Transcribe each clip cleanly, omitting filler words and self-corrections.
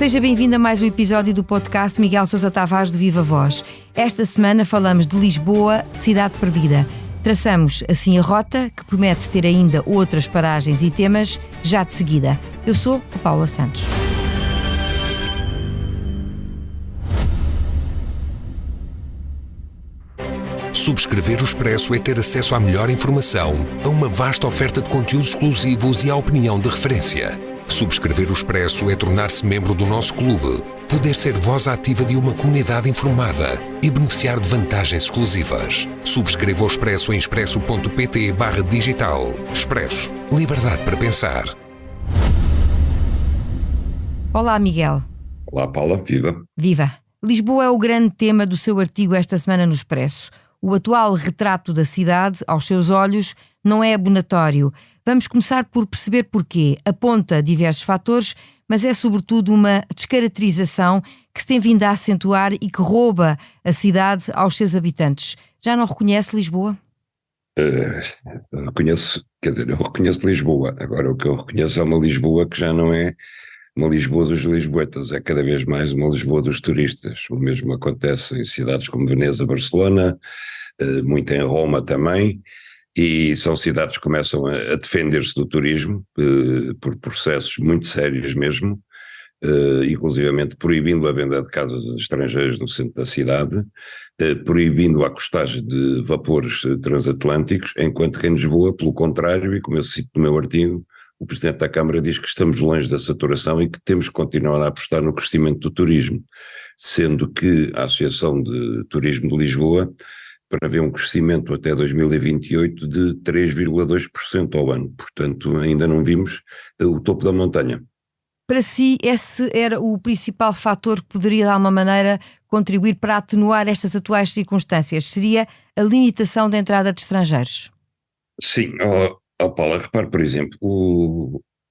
Seja bem-vindo a mais um episódio do podcast Miguel Sousa Tavares de Viva Voz. Esta semana falamos de Lisboa, cidade perdida. Traçamos assim a rota, que promete ter ainda outras paragens e temas, já de seguida. Eu sou a Paula Santos. Subscrever o Expresso é ter acesso à melhor informação, a uma vasta oferta de conteúdos exclusivos e à opinião de referência. Subscrever o Expresso é tornar-se membro do nosso clube, poder ser voz ativa de uma comunidade informada e beneficiar de vantagens exclusivas. Subscreva o Expresso em expresso.pt/digital. Expresso. Liberdade para pensar. Olá, Miguel. Olá, Paula. Viva. Viva. Lisboa é o grande tema do seu artigo esta semana no Expresso. O atual retrato da cidade, aos seus olhos, não é abonatório. Vamos começar por perceber porquê. Aponta diversos fatores, mas é sobretudo uma descaracterização que se tem vindo a acentuar e que rouba a cidade aos seus habitantes. Já não reconhece Lisboa? Eu reconheço Lisboa. Agora, o que eu reconheço é uma Lisboa que já não é uma Lisboa dos lisboetas, é cada vez mais uma Lisboa dos turistas. O mesmo acontece em cidades como Veneza, Barcelona, muito em Roma também, e são cidades que começam a defender-se do turismo por processos muito sérios mesmo, inclusivamente proibindo a venda de casas estrangeiras no centro da cidade, proibindo a acostagem de vapores transatlânticos, enquanto que em Lisboa, pelo contrário, e como eu cito no meu artigo, o Presidente da Câmara diz que estamos longe da saturação e que temos que continuar a apostar no crescimento do turismo, sendo que a Associação de Turismo de Lisboa prevê um crescimento até 2028 de 3,2% ao ano, portanto ainda não vimos o topo da montanha. Para si, esse era o principal fator que poderia, de alguma maneira, contribuir para atenuar estas atuais circunstâncias? Seria a limitação da entrada de estrangeiros? Sim, Paula, repare, por exemplo,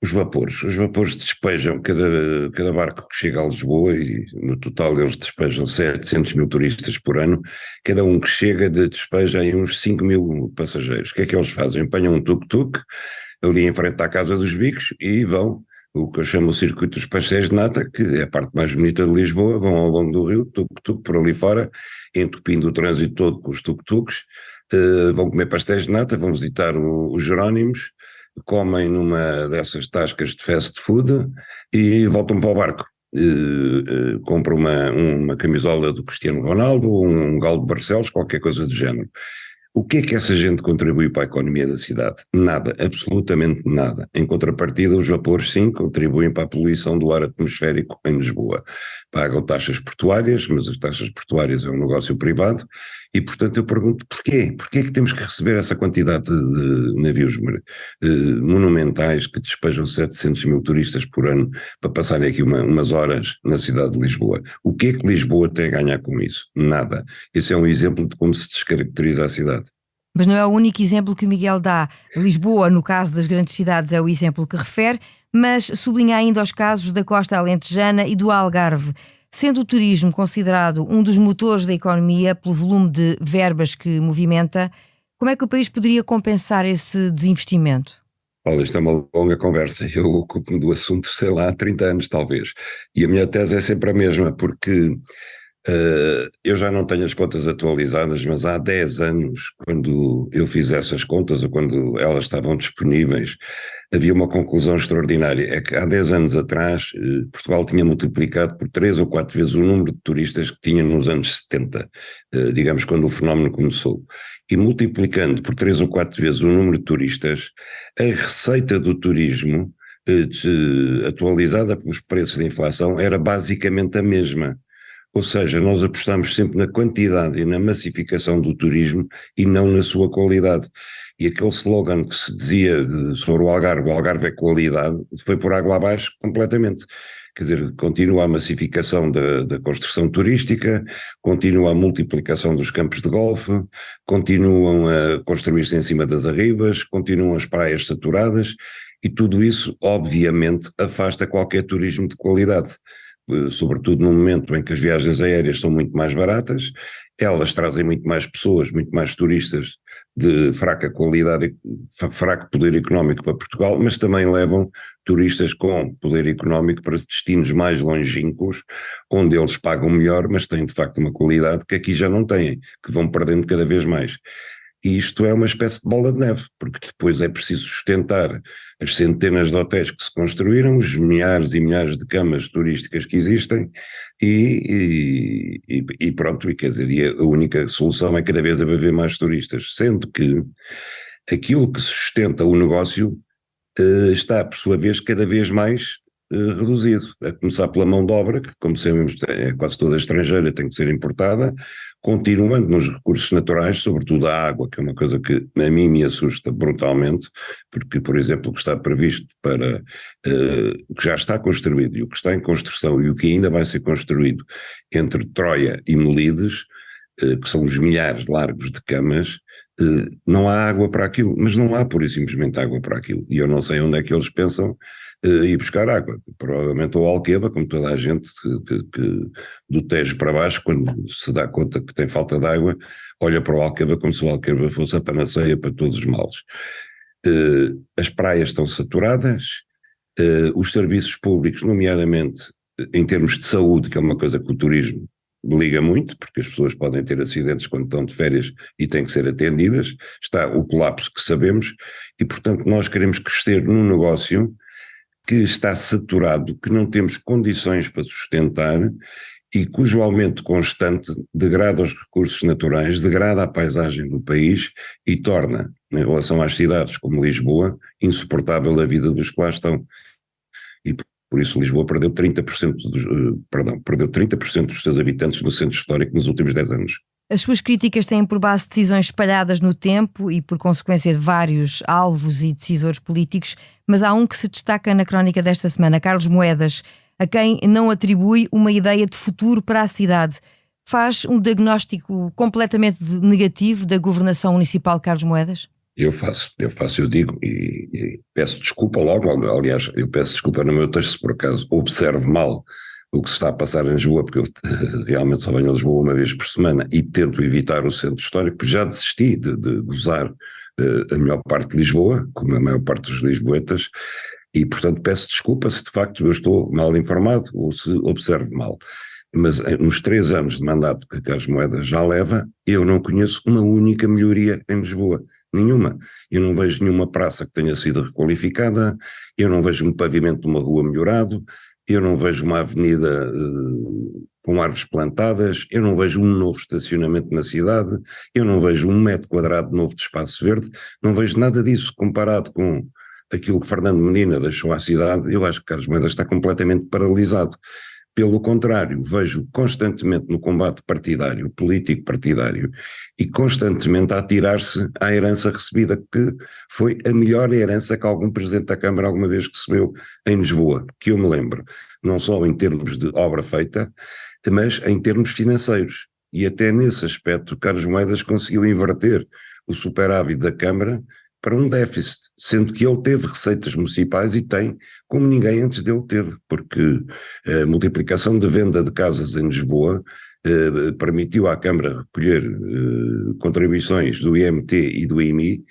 os vapores despejam, cada barco que chega a Lisboa, e no total eles despejam 700 mil turistas por ano, cada um que chega despeja aí uns 5 mil passageiros. O que é que eles fazem? Apanham um tuk-tuk ali em frente à Casa dos Bicos e vão, o que eu chamo o circuito dos pastéis de nata, que é a parte mais bonita de Lisboa, vão ao longo do rio, tuk-tuk por ali fora, entupindo o trânsito todo com os tuk-tuks, vão comer pastéis de nata, vão visitar os Jerónimos, comem numa dessas tascas de fast food e voltam para o barco. Compram uma camisola do Cristiano Ronaldo, um galo de Barcelos, qualquer coisa do género. O que é que essa gente contribui para a economia da cidade? Nada, absolutamente nada. Em contrapartida, os vapores sim contribuem para a poluição do ar atmosférico em Lisboa. Pagam taxas portuárias, mas as taxas portuárias é um negócio privado e, portanto, eu pergunto porquê? Porquê é que temos que receber essa quantidade de navios monumentais que despejam 700 mil turistas por ano para passarem aqui umas horas na cidade de Lisboa? O que é que Lisboa tem a ganhar com isso? Nada. Esse é um exemplo de como se descaracteriza a cidade. Mas não é o único exemplo que o Miguel dá. Lisboa, no caso das grandes cidades, é o exemplo que refere, mas sublinha ainda os casos da costa alentejana e do Algarve. Sendo o turismo considerado um dos motores da economia pelo volume de verbas que movimenta, como é que o país poderia compensar esse desinvestimento? Olha, isto é uma longa conversa, eu ocupo-me do assunto, sei lá, há 30 anos talvez, e a minha tese é sempre a mesma, porque eu já não tenho as contas atualizadas, mas há 10 anos, quando eu fiz essas contas, ou quando elas estavam disponíveis, havia uma conclusão extraordinária, é que há 10 anos atrás Portugal tinha multiplicado por 3 ou 4 vezes o número de turistas que tinha nos anos 70, digamos quando o fenómeno começou, e multiplicando por 3 ou 4 vezes o número de turistas, a receita do turismo, atualizada pelos preços de inflação, era basicamente a mesma. Ou seja, nós apostamos sempre na quantidade e na massificação do turismo e não na sua qualidade. E aquele slogan que se dizia sobre o Algarve é qualidade, foi por água abaixo completamente. Quer dizer, continua a massificação da construção turística, continua a multiplicação dos campos de golfe, continuam a construir-se em cima das arribas, continuam as praias saturadas e tudo isso, obviamente, afasta qualquer turismo de qualidade. Sobretudo no momento em que as viagens aéreas são muito mais baratas, elas trazem muito mais pessoas, muito mais turistas de fraca qualidade, fraco poder económico para Portugal, mas também levam turistas com poder económico para destinos mais longínquos, onde eles pagam melhor, mas têm de facto uma qualidade que aqui já não têm, que vão perdendo cada vez mais. E isto é uma espécie de bola de neve, porque depois é preciso sustentar as centenas de hotéis que se construíram, os milhares e milhares de camas turísticas que existem, e pronto, e quer dizer, e a única solução é cada vez haver mais turistas, sendo que aquilo que sustenta o negócio está, por sua vez, cada vez mais reduzido, a começar pela mão de obra, que como sabemos é quase toda estrangeira, tem que ser importada, continuando nos recursos naturais, sobretudo a água, que é uma coisa que a mim me assusta brutalmente, porque, por exemplo, o que está previsto para o que já está construído e o que está em construção e o que ainda vai ser construído entre Troia e Melides, que são os milhares largos de camas, não há água para aquilo, mas não há pura e simplesmente água para aquilo, e eu não sei onde é que eles pensam ir buscar água, provavelmente ao Alqueva, como toda a gente que do Tejo para baixo, quando se dá conta que tem falta de água, olha para o Alqueva como se o Alqueva fosse a panaceia para todos os males. As praias estão saturadas, os serviços públicos, nomeadamente em termos de saúde, que é uma coisa que o turismo liga muito, porque as pessoas podem ter acidentes quando estão de férias e têm que ser atendidas, está o colapso que sabemos, e portanto nós queremos crescer num negócio que está saturado, que não temos condições para sustentar e cujo aumento constante degrada os recursos naturais, degrada a paisagem do país e torna, em relação às cidades como Lisboa, insuportável a vida dos que lá estão. E por isso Lisboa perdeu 30% dos seus habitantes no centro histórico nos últimos 10 anos. As suas críticas têm por base decisões espalhadas no tempo e por consequência de vários alvos e decisores políticos, mas há um que se destaca na crónica desta semana, Carlos Moedas, a quem não atribui uma ideia de futuro para a cidade. Faz um diagnóstico completamente negativo da governação municipal de Carlos Moedas? Eu digo e peço desculpa logo, aliás, eu peço desculpa no meu texto se por acaso observo mal o que se está a passar em Lisboa, porque eu realmente só venho a Lisboa uma vez por semana e tento evitar o centro histórico, porque já desisti de gozar a melhor parte de Lisboa, como a maior parte dos lisboetas, e portanto peço desculpa se de facto eu estou mal informado ou se observo mal. Mas nos 3 anos de mandato que Carlos Moedas já leva, eu não conheço uma única melhoria em Lisboa, nenhuma. Eu não vejo nenhuma praça que tenha sido requalificada, eu não vejo um pavimento de uma rua melhorado, eu não vejo uma avenida com árvores plantadas, eu não vejo um novo estacionamento na cidade, eu não vejo 1 metro quadrado novo de espaço verde, não vejo nada disso comparado com aquilo que Fernando Medina deixou à cidade. Eu acho que Carlos Moedas está completamente paralisado. Pelo contrário, vejo constantemente no combate partidário, político partidário, e constantemente a atirar-se à herança recebida, que foi a melhor herança que algum Presidente da Câmara alguma vez recebeu em Lisboa, que eu me lembro, não só em termos de obra feita, mas em termos financeiros. E até nesse aspecto, Carlos Moedas conseguiu inverter o superávit da Câmara para um déficit, sendo que ele teve receitas municipais e tem, como ninguém antes dele teve, porque a multiplicação de venda de casas em Lisboa permitiu à Câmara recolher contribuições do IMT e do IMI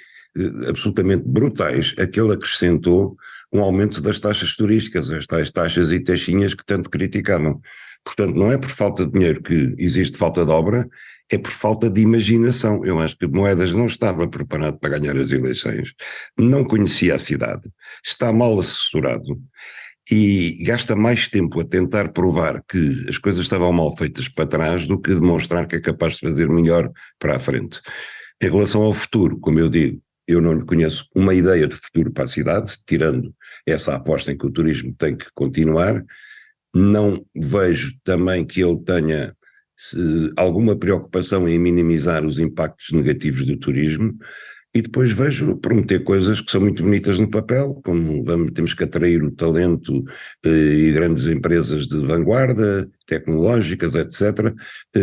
absolutamente brutais, a que ele acrescentou um aumento das taxas turísticas, as tais taxas e taxinhas que tanto criticavam. Portanto, não é por falta de dinheiro que existe falta de obra, é por falta de imaginação. Eu acho que Moedas não estava preparado para ganhar as eleições, não conhecia a cidade, está mal assessorado e gasta mais tempo a tentar provar que as coisas estavam mal feitas para trás do que demonstrar que é capaz de fazer melhor para a frente. Em relação ao futuro, como eu digo, eu não lhe conheço uma ideia de futuro para a cidade, tirando essa aposta em que o turismo tem que continuar. Não vejo também que ele tenha alguma preocupação em minimizar os impactos negativos do turismo, e depois vejo prometer coisas que são muito bonitas no papel, como temos que atrair o talento e grandes empresas de vanguarda, tecnológicas, etc.,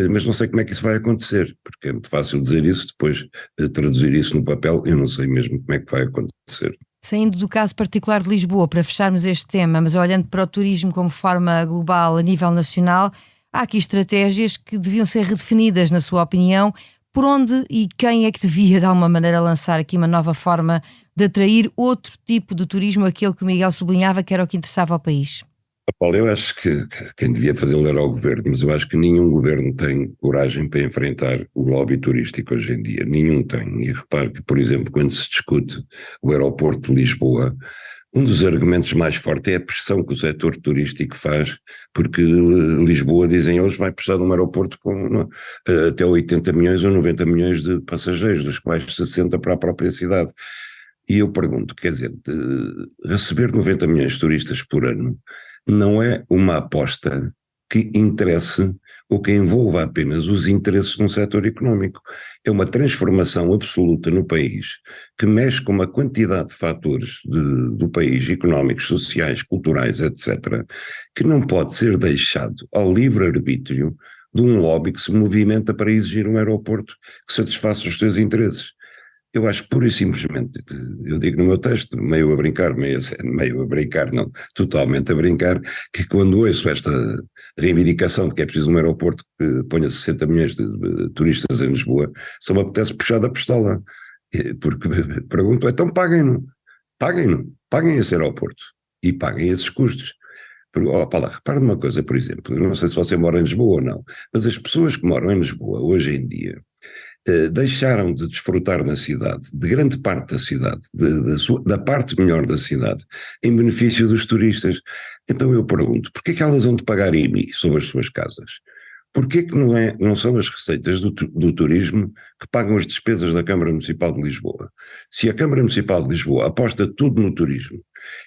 mas não sei como é que isso vai acontecer, porque é muito fácil dizer isso, depois traduzir isso no papel, eu não sei mesmo como é que vai acontecer. Saindo do caso particular de Lisboa, para fecharmos este tema, mas olhando para o turismo como forma global a nível nacional, há aqui estratégias que deviam ser redefinidas, na sua opinião, Por onde e quem é que devia, de alguma maneira, lançar aqui uma nova forma de atrair outro tipo de turismo, aquele que o Miguel sublinhava que era o que interessava ao país? Paulo, eu acho que quem devia fazê-lo era o governo, mas eu acho que nenhum governo tem coragem para enfrentar o lobby turístico hoje em dia. Nenhum tem. E repare que, por exemplo, quando se discute o aeroporto de Lisboa, um dos argumentos mais fortes é a pressão que o setor turístico faz, porque Lisboa, dizem hoje, vai precisar de um aeroporto com até 80 milhões ou 90 milhões de passageiros, dos quais 60 para a própria cidade. E eu pergunto, quer dizer, receber 90 milhões de turistas por ano não é uma aposta que interesse ou que envolva apenas os interesses de um setor económico. É uma transformação absoluta no país que mexe com uma quantidade de fatores do país, económicos, sociais, culturais, etc., que não pode ser deixado ao livre-arbítrio de um lobby que se movimenta para exigir um aeroporto que satisfaça os seus interesses. Eu acho pura e simplesmente, eu digo no meu texto, meio a brincar, meio a brincar, não, totalmente a brincar, que quando ouço esta reivindicação de que é preciso um aeroporto que ponha 60 milhões de turistas em Lisboa, só me apetece puxar da pistola, porque pergunto, então paguem-no, paguem esse aeroporto e paguem esses custos. Repare numa coisa, por exemplo, eu não sei se você mora em Lisboa ou não, mas as pessoas que moram em Lisboa hoje em dia deixaram de desfrutar na cidade, de grande parte da cidade, da parte melhor da cidade, em benefício dos turistas. Então eu pergunto, porquê que elas vão de pagar IMI sobre as suas casas? Porquê que não são as receitas do turismo que pagam as despesas da Câmara Municipal de Lisboa? Se a Câmara Municipal de Lisboa aposta tudo no turismo,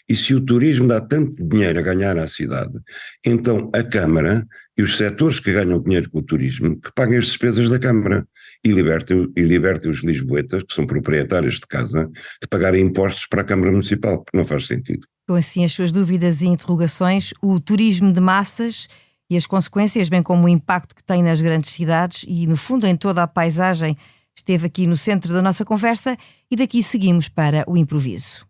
e se o turismo dá tanto dinheiro a ganhar à cidade, então a Câmara e os setores que ganham dinheiro com o turismo, que paguem as despesas da Câmara e libertem os lisboetas, que são proprietários de casa, de pagarem impostos para a Câmara Municipal, porque não faz sentido. Com assim as suas dúvidas e interrogações, o turismo de massas e as consequências, bem como o impacto que tem nas grandes cidades e, no fundo, em toda a paisagem, esteve aqui no centro da nossa conversa e daqui seguimos para o improviso.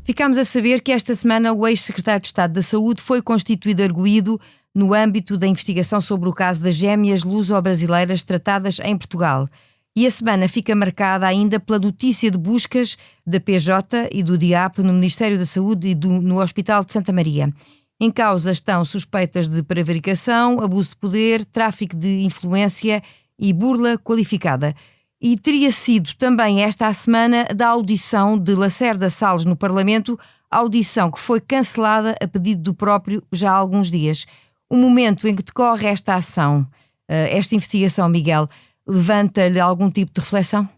Ficámos a saber que esta semana o ex-secretário de Estado da Saúde foi constituído arguido no âmbito da investigação sobre o caso das gêmeas luso-brasileiras tratadas em Portugal. E a semana fica marcada ainda pela notícia de buscas da PJ e do DIAP no Ministério da Saúde e no Hospital de Santa Maria. Em causa estão suspeitas de prevaricação, abuso de poder, tráfico de influência e burla qualificada. E teria sido também esta a semana da audição de Lacerda Salles no Parlamento, audição que foi cancelada a pedido do próprio já há alguns dias. O momento em que decorre esta ação, esta investigação, Miguel, levanta-lhe algum tipo de reflexão?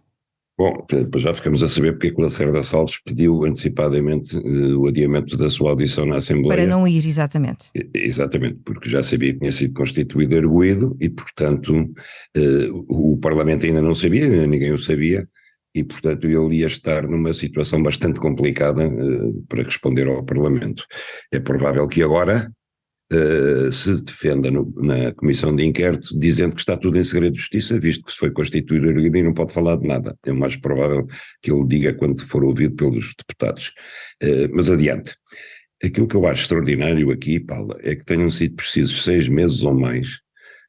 Bom, já ficamos a saber porque é que o Lacerda Salles pediu antecipadamente o adiamento da sua audição na Assembleia. Para não ir, exatamente. Exatamente, porque já sabia que tinha sido constituído arguido e, portanto, o Parlamento ainda não sabia, ainda ninguém o sabia, e, portanto, ele ia estar numa situação bastante complicada para responder ao Parlamento. É provável que agora se defenda na comissão de inquérito dizendo que está tudo em segredo de justiça, visto que se foi constituído arguido e não pode falar de nada. É o mais provável que ele diga quando for ouvido pelos deputados. Mas adiante. Aquilo que eu acho extraordinário aqui, Paula, é que tenham sido precisos 6 meses ou mais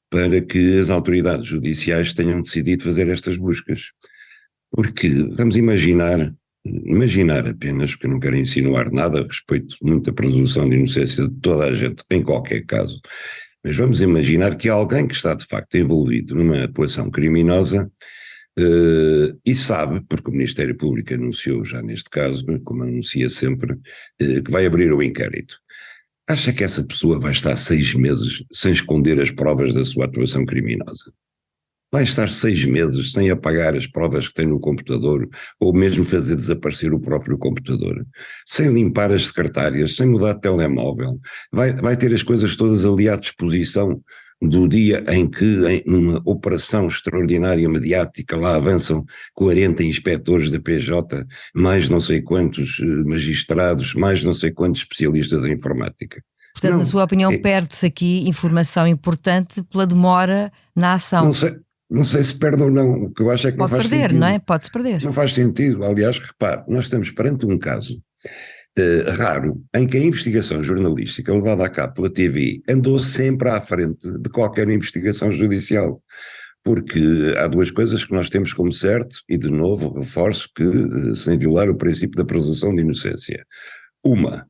para que as autoridades judiciais tenham decidido fazer estas buscas. Porque vamos imaginar apenas, porque eu não quero insinuar nada, respeito muito a presunção de inocência de toda a gente, em qualquer caso, mas vamos imaginar que alguém que está de facto envolvido numa atuação criminosa e sabe, porque o Ministério Público anunciou já neste caso, como anuncia sempre, que vai abrir o inquérito. Acha que essa pessoa vai estar 6 meses sem esconder as provas da sua atuação criminosa? Vai estar 6 meses sem apagar as provas que tem no computador, ou mesmo fazer desaparecer o próprio computador, sem limpar as secretárias, sem mudar de telemóvel, vai ter as coisas todas ali à disposição do dia em que, numa operação extraordinária mediática, lá avançam 40 inspectores da PJ, mais não sei quantos magistrados, mais não sei quantos especialistas em informática. Portanto, na sua opinião, perde-se aqui informação importante pela demora na ação. Não sei se perde ou não, o que eu acho é que não faz sentido. Pode-se perder, não é? Pode-se perder. Não faz sentido. Aliás, repare, nós estamos perante um caso raro em que a investigação jornalística levada a cabo pela TV andou sempre à frente de qualquer investigação judicial. Porque há duas coisas que nós temos como certo, e de novo reforço que sem violar o princípio da presunção de inocência. Uma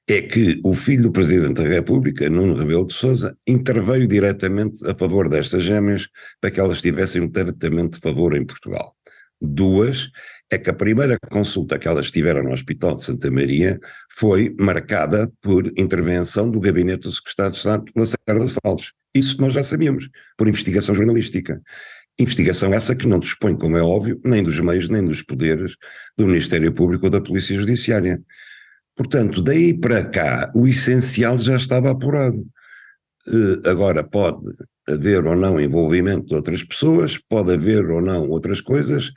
é que o filho do Presidente da República, Nuno Rebelo de Sousa, interveio diretamente a favor destas gêmeas para que elas tivessem um tratamento de favor em Portugal. Duas, é que a primeira consulta que elas tiveram no Hospital de Santa Maria foi marcada por intervenção do gabinete do Secretário de Estado, Lacerda Salles. Isso nós já sabíamos, por investigação jornalística. Investigação essa que não dispõe, como é óbvio, nem dos meios, nem dos poderes do Ministério Público ou da Polícia Judiciária. Portanto, daí para cá, o essencial já estava apurado. Agora pode haver ou não envolvimento de outras pessoas, pode haver ou não outras coisas.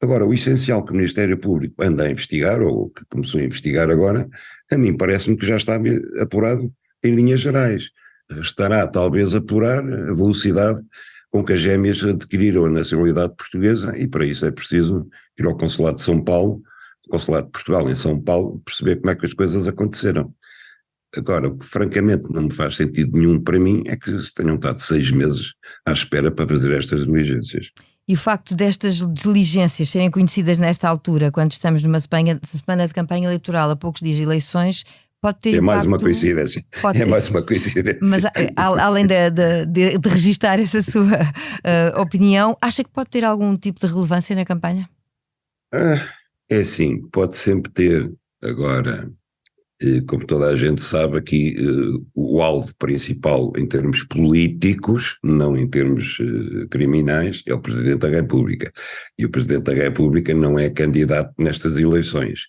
Agora, o essencial que o Ministério Público anda a investigar, ou que começou a investigar agora, a mim parece-me que já estava apurado em linhas gerais. Restará talvez apurar a velocidade com que as gêmeas adquiriram a nacionalidade portuguesa, e para isso é preciso ir ao Consulado de São Paulo, Consulado de Portugal em São Paulo, perceber como é que as coisas aconteceram. Agora, o que francamente não me faz sentido nenhum para mim é que tenham estado 6 meses à espera para fazer estas diligências. E o facto destas diligências serem conhecidas nesta altura, quando estamos numa semana de campanha eleitoral, a poucos dias de eleições, pode ter impacto... mais uma coincidência. Mais uma coincidência. Mas além de registar essa sua opinião, acha que pode ter algum tipo de relevância na campanha? É assim, pode sempre ter. Agora, como toda a gente sabe aqui, o alvo principal em termos políticos, não em termos criminais, é o Presidente da República. E o Presidente da República não é candidato nestas eleições.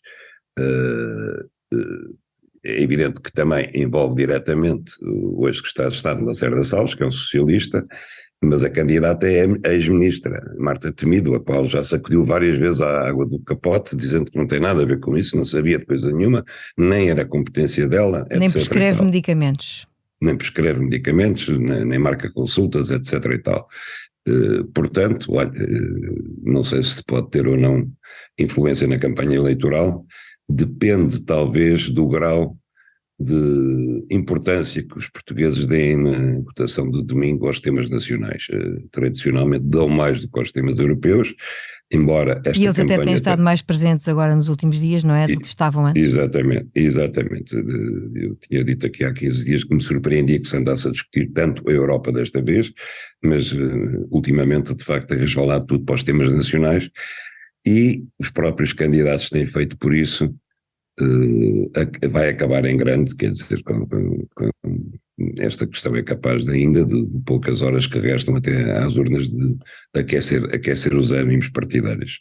É evidente que também envolve diretamente o ex-secretário de Estado, Lacerda Salles, que é um socialista, mas a candidata é a ex-ministra Marta Temido, a qual já sacudiu várias vezes a água do capote, dizendo que não tem nada a ver com isso, não sabia de coisa nenhuma, nem era competência dela, etc. Nem prescreve medicamentos. Nem prescreve medicamentos, nem marca consultas, etc. e tal. Portanto, olha, não sei se pode ter ou não influência na campanha eleitoral, depende talvez do grau de importância que os portugueses deem na votação de domingo aos temas nacionais. Tradicionalmente dão mais do que aos temas europeus, embora esta campanha... E eles até têm estado mais presentes agora nos últimos dias, não é? Do que estavam antes. Exatamente. Eu tinha dito aqui há 15 dias que me surpreendia que se andasse a discutir tanto a Europa desta vez, mas ultimamente de facto tem resvalado tudo para os temas nacionais e os próprios candidatos têm feito por isso. Vai acabar em grande, quer dizer, esta questão é capaz ainda de poucas horas que restam até às urnas de aquecer os ânimos partidários.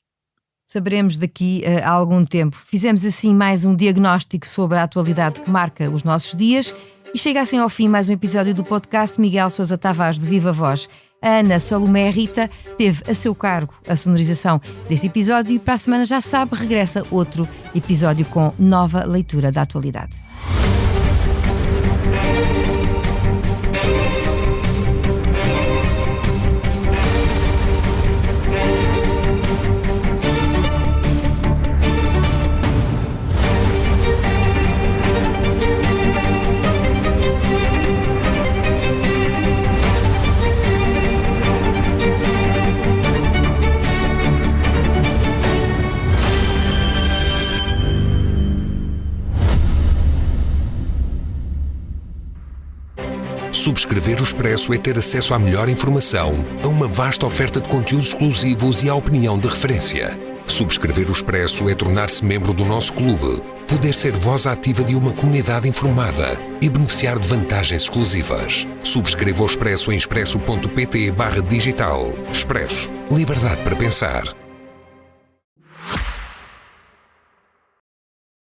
Saberemos daqui a algum tempo. Fizemos assim mais um diagnóstico sobre a atualidade que marca os nossos dias e chega assim ao fim mais um episódio do podcast Miguel Sousa Tavares de Viva Voz. A Ana Salomé Rita teve a seu cargo a sonorização deste episódio e para a semana, já sabe, regressa outro episódio com nova leitura da atualidade. Subscrever o Expresso é ter acesso à melhor informação, a uma vasta oferta de conteúdos exclusivos e à opinião de referência. Subscrever o Expresso é tornar-se membro do nosso clube, poder ser voz ativa de uma comunidade informada e beneficiar de vantagens exclusivas. Subscreva o Expresso em expresso.pt/digital. Expresso. Liberdade para pensar.